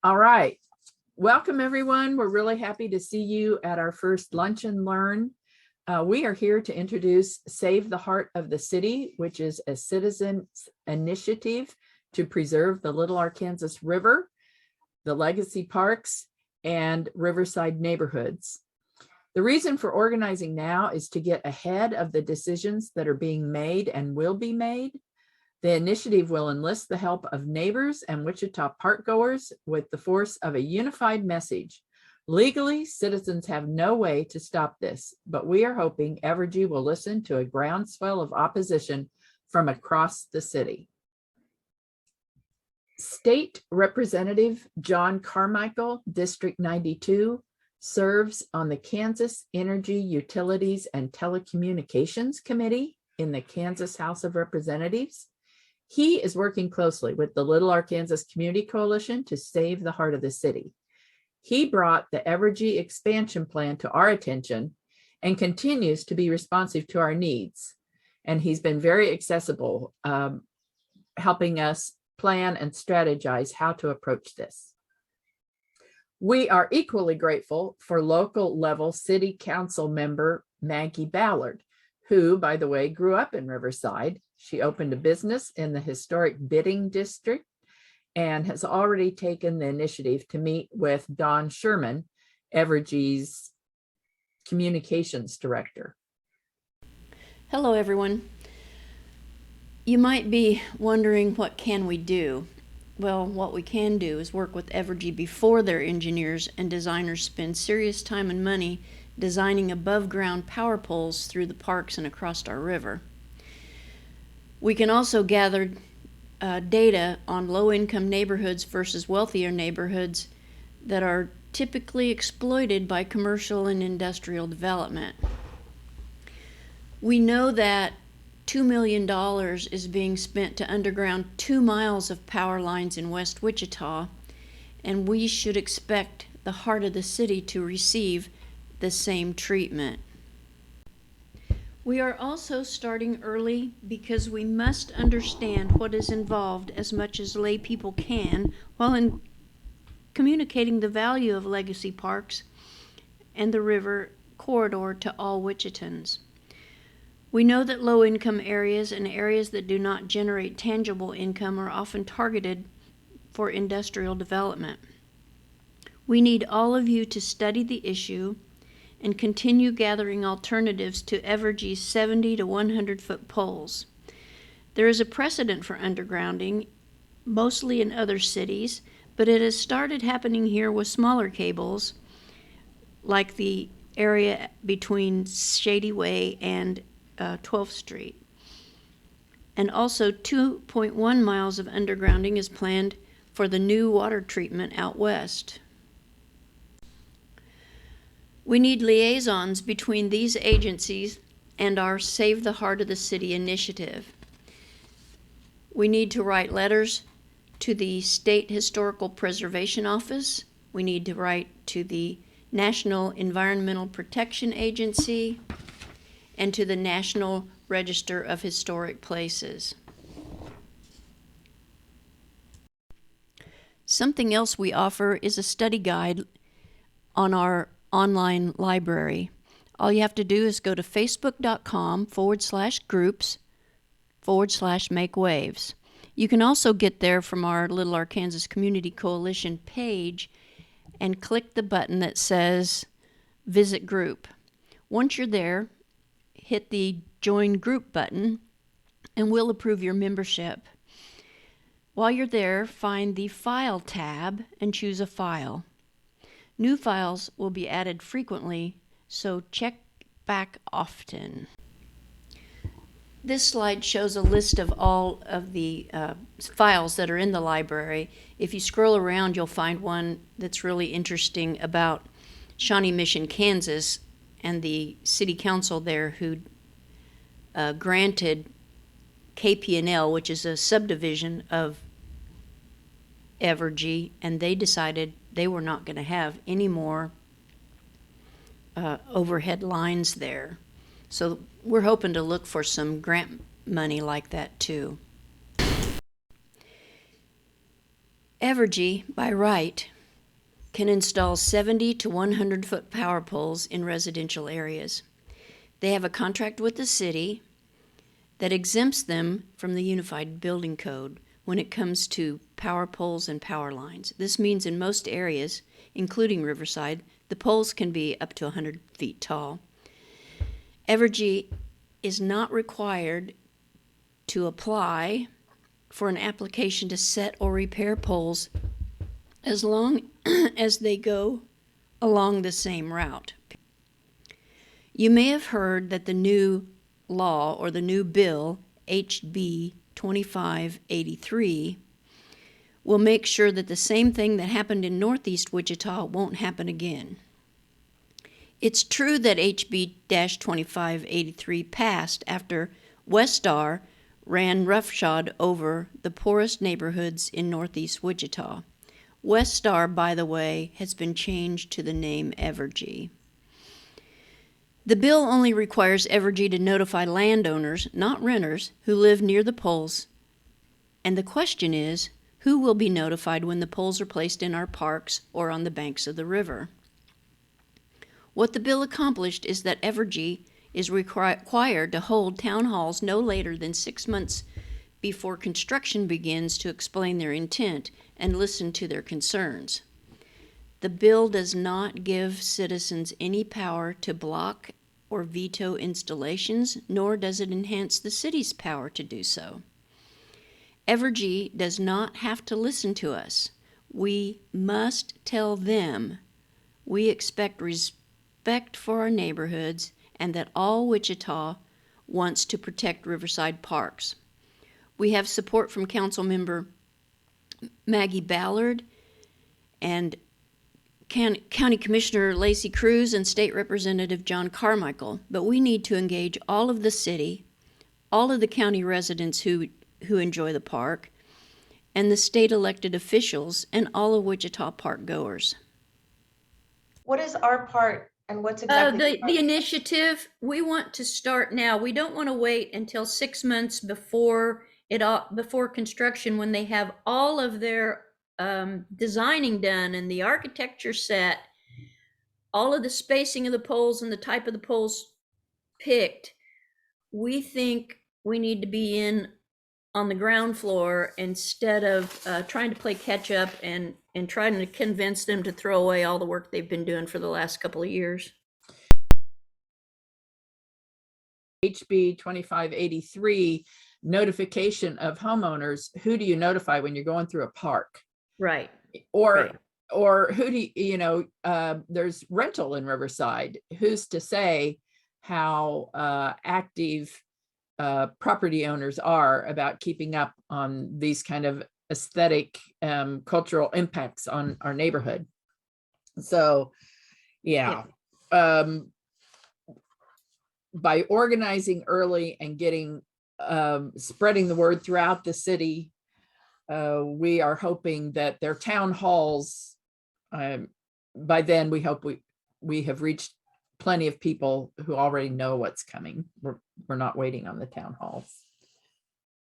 All right. Welcome, everyone. We're really happy to see you at our first Lunch and Learn. We are here to introduce Save the Heart of the City, which is a citizens initiative to preserve the Little Arkansas River, the legacy parks, and riverside neighborhoods. The reason for organizing now is to get ahead of the decisions that are being made and will be made. The initiative will enlist the help of neighbors and Wichita parkgoers with the force of a unified message. Legally, citizens have no way to stop this, but we are hoping Evergy will listen to a groundswell of opposition from across the city. State Representative John Carmichael, District 92, serves on the Kansas Energy, Utilities, and Telecommunications Committee in the Kansas House of Representatives. He is working closely with the Little Arkansas Community Coalition to save the heart of the city. He brought the Evergy expansion plan to our attention and continues to be responsive to our needs. And he's been very accessible, helping us plan and strategize how to approach this. We are equally grateful for local level city council member Maggie Ballard, who, by the way, grew up in Riverside. She opened a business in the historic bidding district and has already taken the initiative to meet with Don Sherman, Evergy's communications director. Hello, everyone. You might be wondering, what can we do? Well, what we can do is work with Evergy before their engineers and designers spend serious time and money designing above-ground power poles through the parks and across our river. We can also gather data on low-income neighborhoods versus wealthier neighborhoods that are typically exploited by commercial and industrial development. We know that $2 million is being spent to underground 2 miles of power lines in West Wichita, and we should expect the heart of the city to receive the same treatment. We are also starting early because we must understand what is involved as much as lay people can while communicating the value of legacy parks and the river corridor to all Wichitans. We know that low-income areas and areas that do not generate tangible income are often targeted for industrial development. We need all of you to study the issue and continue gathering alternatives to Evergy's 70 to 100 foot poles. There is a precedent for undergrounding, mostly in other cities, but it has started happening here with smaller cables, like the area between Shady Way and 12th Street. And also 2.1 miles of undergrounding is planned for the new water treatment out west. We need liaisons between these agencies and our Save the Heart of the City initiative. We need to write letters to the State Historical Preservation Office. We need to write to the National Environmental Protection Agency and to the National Register of Historic Places. Something else we offer is a study guide on our online library. All you have to do is go to facebook.com/groups/make-waves. You can also get there from our Little Arkansas Community Coalition page and click the button that says Visit Group. Once you're there, hit the Join Group button and we'll approve your membership. While you're there, find the File tab and choose a file. New files will be added frequently, so check back often. This slide shows a list of all of the files that are in the library. If you scroll around, you'll find one that's really interesting about Shawnee Mission, Kansas, and the city council there who granted KP&L, which is a subdivision of Evergy, and they decided they were not going to have any more overhead lines there. So we're hoping to look for some grant money like that too. Evergy, by right, can install 70 to 100 foot power poles in residential areas. They have a contract with the city that exempts them from the Unified Building Code when it comes to power poles and power lines. This means in most areas, including Riverside, the poles can be up to 100 feet tall. Evergy is not required to apply for an application to set or repair poles as long as they go along the same route. You may have heard that the new law or the new bill, HB 2583, will make sure that the same thing that happened in Northeast Wichita won't happen again. It's true that HB 2583 passed after Westar ran roughshod over the poorest neighborhoods in Northeast Wichita. Westar, by the way, has been changed to the name Evergy. The bill only requires Evergy to notify landowners, not renters, who live near the poles. And the question is, who will be notified when the poles are placed in our parks or on the banks of the river? What the bill accomplished is that Evergy is required to hold town halls no later than 6 months before construction begins to explain their intent and listen to their concerns. The bill does not give citizens any power to block or veto installations, nor does it enhance the city's power to do so. Evergy does not have to listen to us. We must tell them we expect respect for our neighborhoods and that all Wichita wants to protect Riverside parks. We have support from Councilmember Maggie Ballard and County Commissioner Lacey Cruz and State Representative John Carmichael, but we need to engage all of the city, all of the county residents who enjoy the park, and the state elected officials and all of Wichita park goers. What is our part and what's exactly the initiative? We want to start now. We don't want to wait until 6 months before construction, when they have all of their designing done and the architecture set, all of the spacing of the poles and the type of the poles picked. We think we need to be in on the ground floor instead of trying to play catch up and trying to convince them to throw away all the work they've been doing for the last couple of years. HB 2583, notification of homeowners. Who do you notify when you're going through a park? Right. Or who do you, there's rental in Riverside. Who's to say how active property owners are about keeping up on these kind of aesthetic, cultural impacts on our neighborhood? So, yeah. By organizing early and getting, spreading the word throughout the city, we are hoping that their town halls, by then we hope we have reached plenty of people who already know what's coming. We're not waiting on the town halls.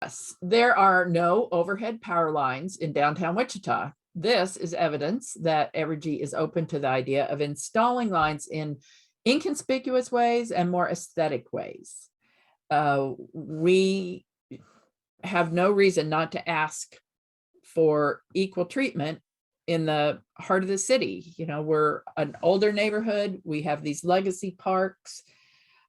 Yes, there are no overhead power lines in downtown Wichita. This is evidence that Evergy is open to the idea of installing lines in inconspicuous ways and more aesthetic ways. We have no reason not to ask for equal treatment in the heart of the city. We're an older neighborhood. We have these legacy parks.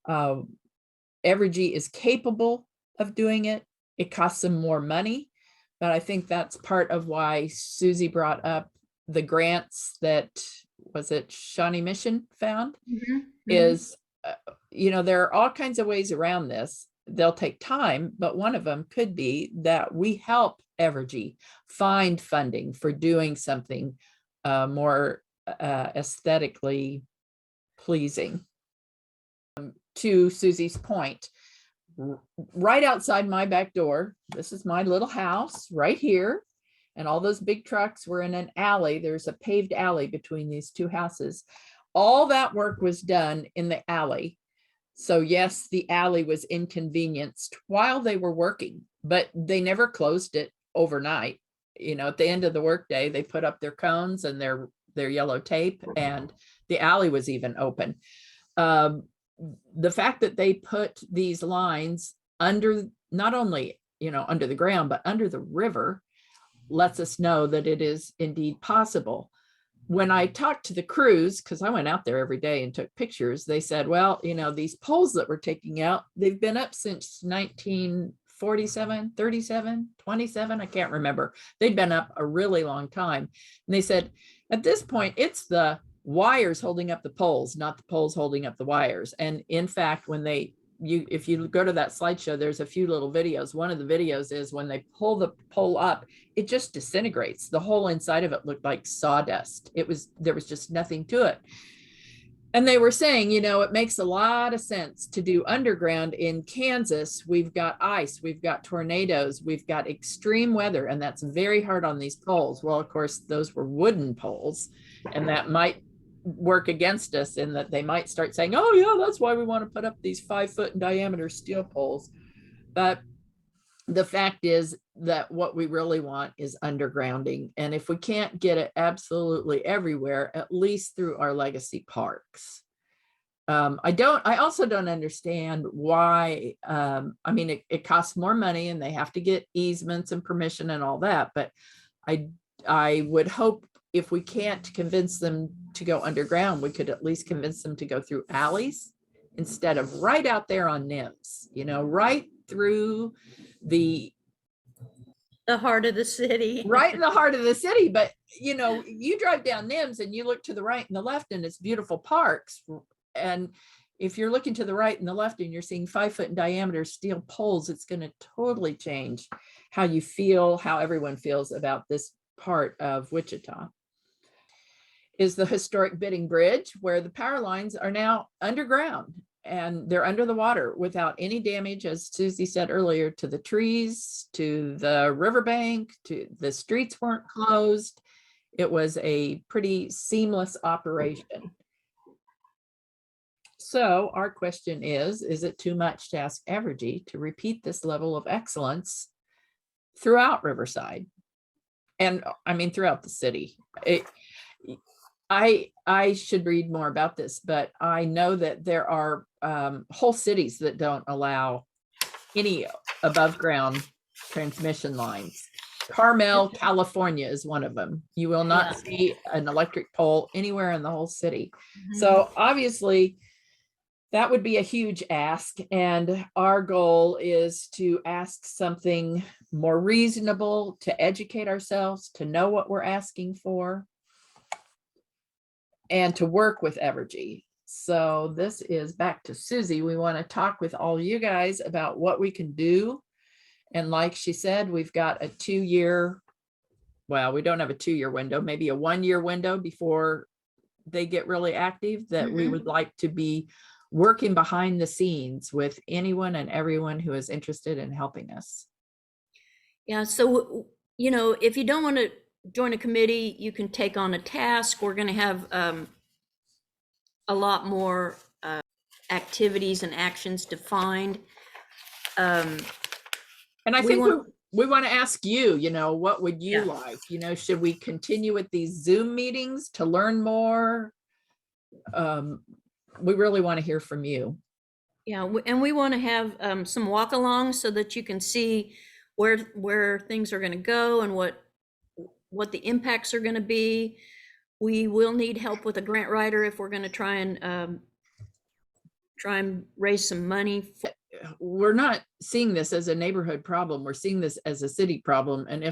Evergy is capable of doing it. It costs them more money, but I think that's part of why Susie brought up the grants that, was it Shawnee Mission found? Mm-hmm. Is, there are all kinds of ways around this. They'll take time, but one of them could be that we help Evergy find funding for doing something more aesthetically pleasing. To Susie's point, right outside my back door, this is my little house right here, and all those big trucks were in an alley. There's a paved alley between these two houses. All that work was done in the alley. So yes, the alley was inconvenienced while they were working, but they never closed it overnight. at the end of the workday, they put up their cones and their yellow tape, and the alley was even open. The fact that they put these lines under, not only, under the ground, but under the river, lets us know that it is indeed possible. When I talked to the crews, because I went out there every day and took pictures, they said, well, these poles that we're taking out, they've been up since 1947, 37, 27, I can't remember. They'd been up a really long time. And they said, at this point, it's the wires holding up the poles, not the poles holding up the wires. And in fact, when if you go to that slideshow, there's a few little videos. One of the videos is when they pull the pole up, it just disintegrates. The whole inside of it looked like sawdust. There was just nothing to it. And they were saying, it makes a lot of sense to do underground in Kansas. We've got ice, we've got tornadoes, we've got extreme weather, and that's very hard on these poles. Well, of course, those were wooden poles, and that might work against us in that they might start saying, oh yeah, that's why we want to put up these 5-foot in diameter steel poles. But the fact is that what we really want is undergrounding. And if we can't get it absolutely everywhere, at least through our legacy parks. I also don't understand why, it costs more money and they have to get easements and permission and all that. But I would hope if we can't convince them to go underground, we could at least convince them to go through alleys instead of right out there on NIMS, right through the heart of the city. Right in the heart of the city. But, you drive down NIMS and you look to the right and the left and it's beautiful parks. And if you're looking to the right and the left and you're seeing 5-foot in diameter steel poles, it's going to totally change how you feel, how everyone feels about this part of Wichita. Is the historic Bidding Bridge, where the power lines are now underground and they're under the water without any damage, as Susie said earlier, to the trees, to the riverbank, to the streets weren't closed. It was a pretty seamless operation. So our question is it too much to ask Evergy to repeat this level of excellence throughout Riverside? And throughout the city. I should read more about this, but I know that there are whole cities that don't allow any above ground transmission lines. Carmel, California is one of them. You will not see an electric pole anywhere in the whole city. So obviously that would be a huge ask. And our goal is to ask something more reasonable, to educate ourselves, to know what we're asking for, and to work with Evergy. So this is back to Susie. We want to talk with all you guys about what we can do. And like she said, we've got a 2-year, well, we don't have a 2-year window, maybe a 1-year window before they get really active, that we would like to be working behind the scenes with anyone and everyone who is interested in helping us. Yeah, so, if you don't want to join a committee, you can take on a task. We're going to have a lot more activities and actions defined. And I think we want to ask you, what would you like? Should we continue with these Zoom meetings to learn more? We really want to hear from you. Yeah, and we want to have some walk-alongs so that you can see where things are going to go and what the impacts are going to be. We will need help with a grant writer if we're going to try and raise some money. We're not seeing this as a neighborhood problem. We're seeing this as a city problem. And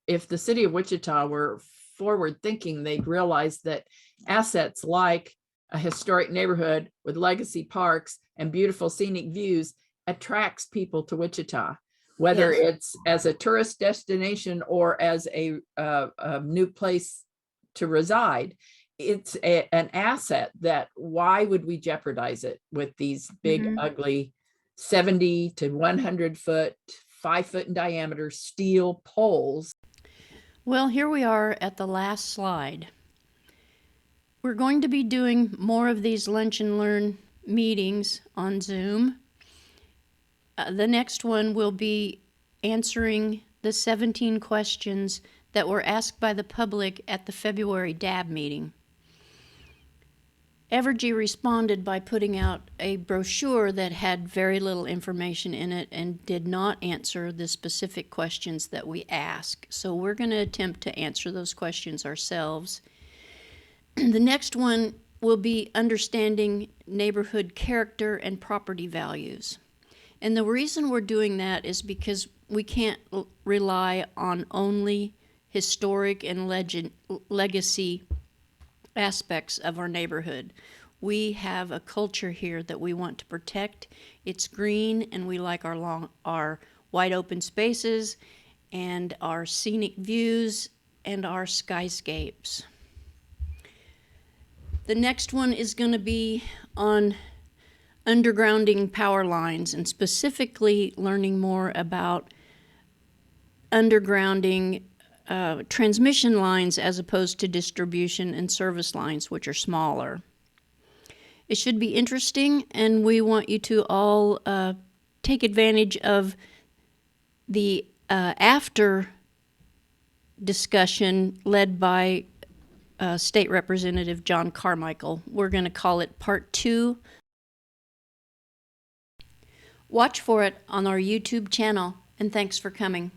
if the city of Wichita were forward thinking, they'd realize that assets like a historic neighborhood with legacy parks and beautiful scenic views attracts people to Wichita, whether it's as a tourist destination or as a new place to reside. It's an asset that, why would we jeopardize it with these big, ugly 70 to 100 foot, 5-foot in diameter steel poles? Well, here we are at the last slide. We're going to be doing more of these Lunch and Learn meetings on Zoom. The next one will be answering the 17 questions that were asked by the public at the February DAB meeting. Evergy responded by putting out a brochure that had very little information in it and did not answer the specific questions that we asked. So we're going to attempt to answer those questions ourselves. The next one will be understanding neighborhood character and property values. And the reason we're doing that is because we can't rely on only historic and legacy aspects of our neighborhood. We have a culture here that we want to protect. It's green, and we like our wide open spaces and our scenic views and our skyscapes. The next one is going to be on undergrounding power lines, and specifically learning more about undergrounding transmission lines as opposed to distribution and service lines, which are smaller. It should be interesting, and we want you to all take advantage of the after discussion led by State Representative John Carmichael. We're going to call it Part 2. Watch for it on our YouTube channel, and thanks for coming.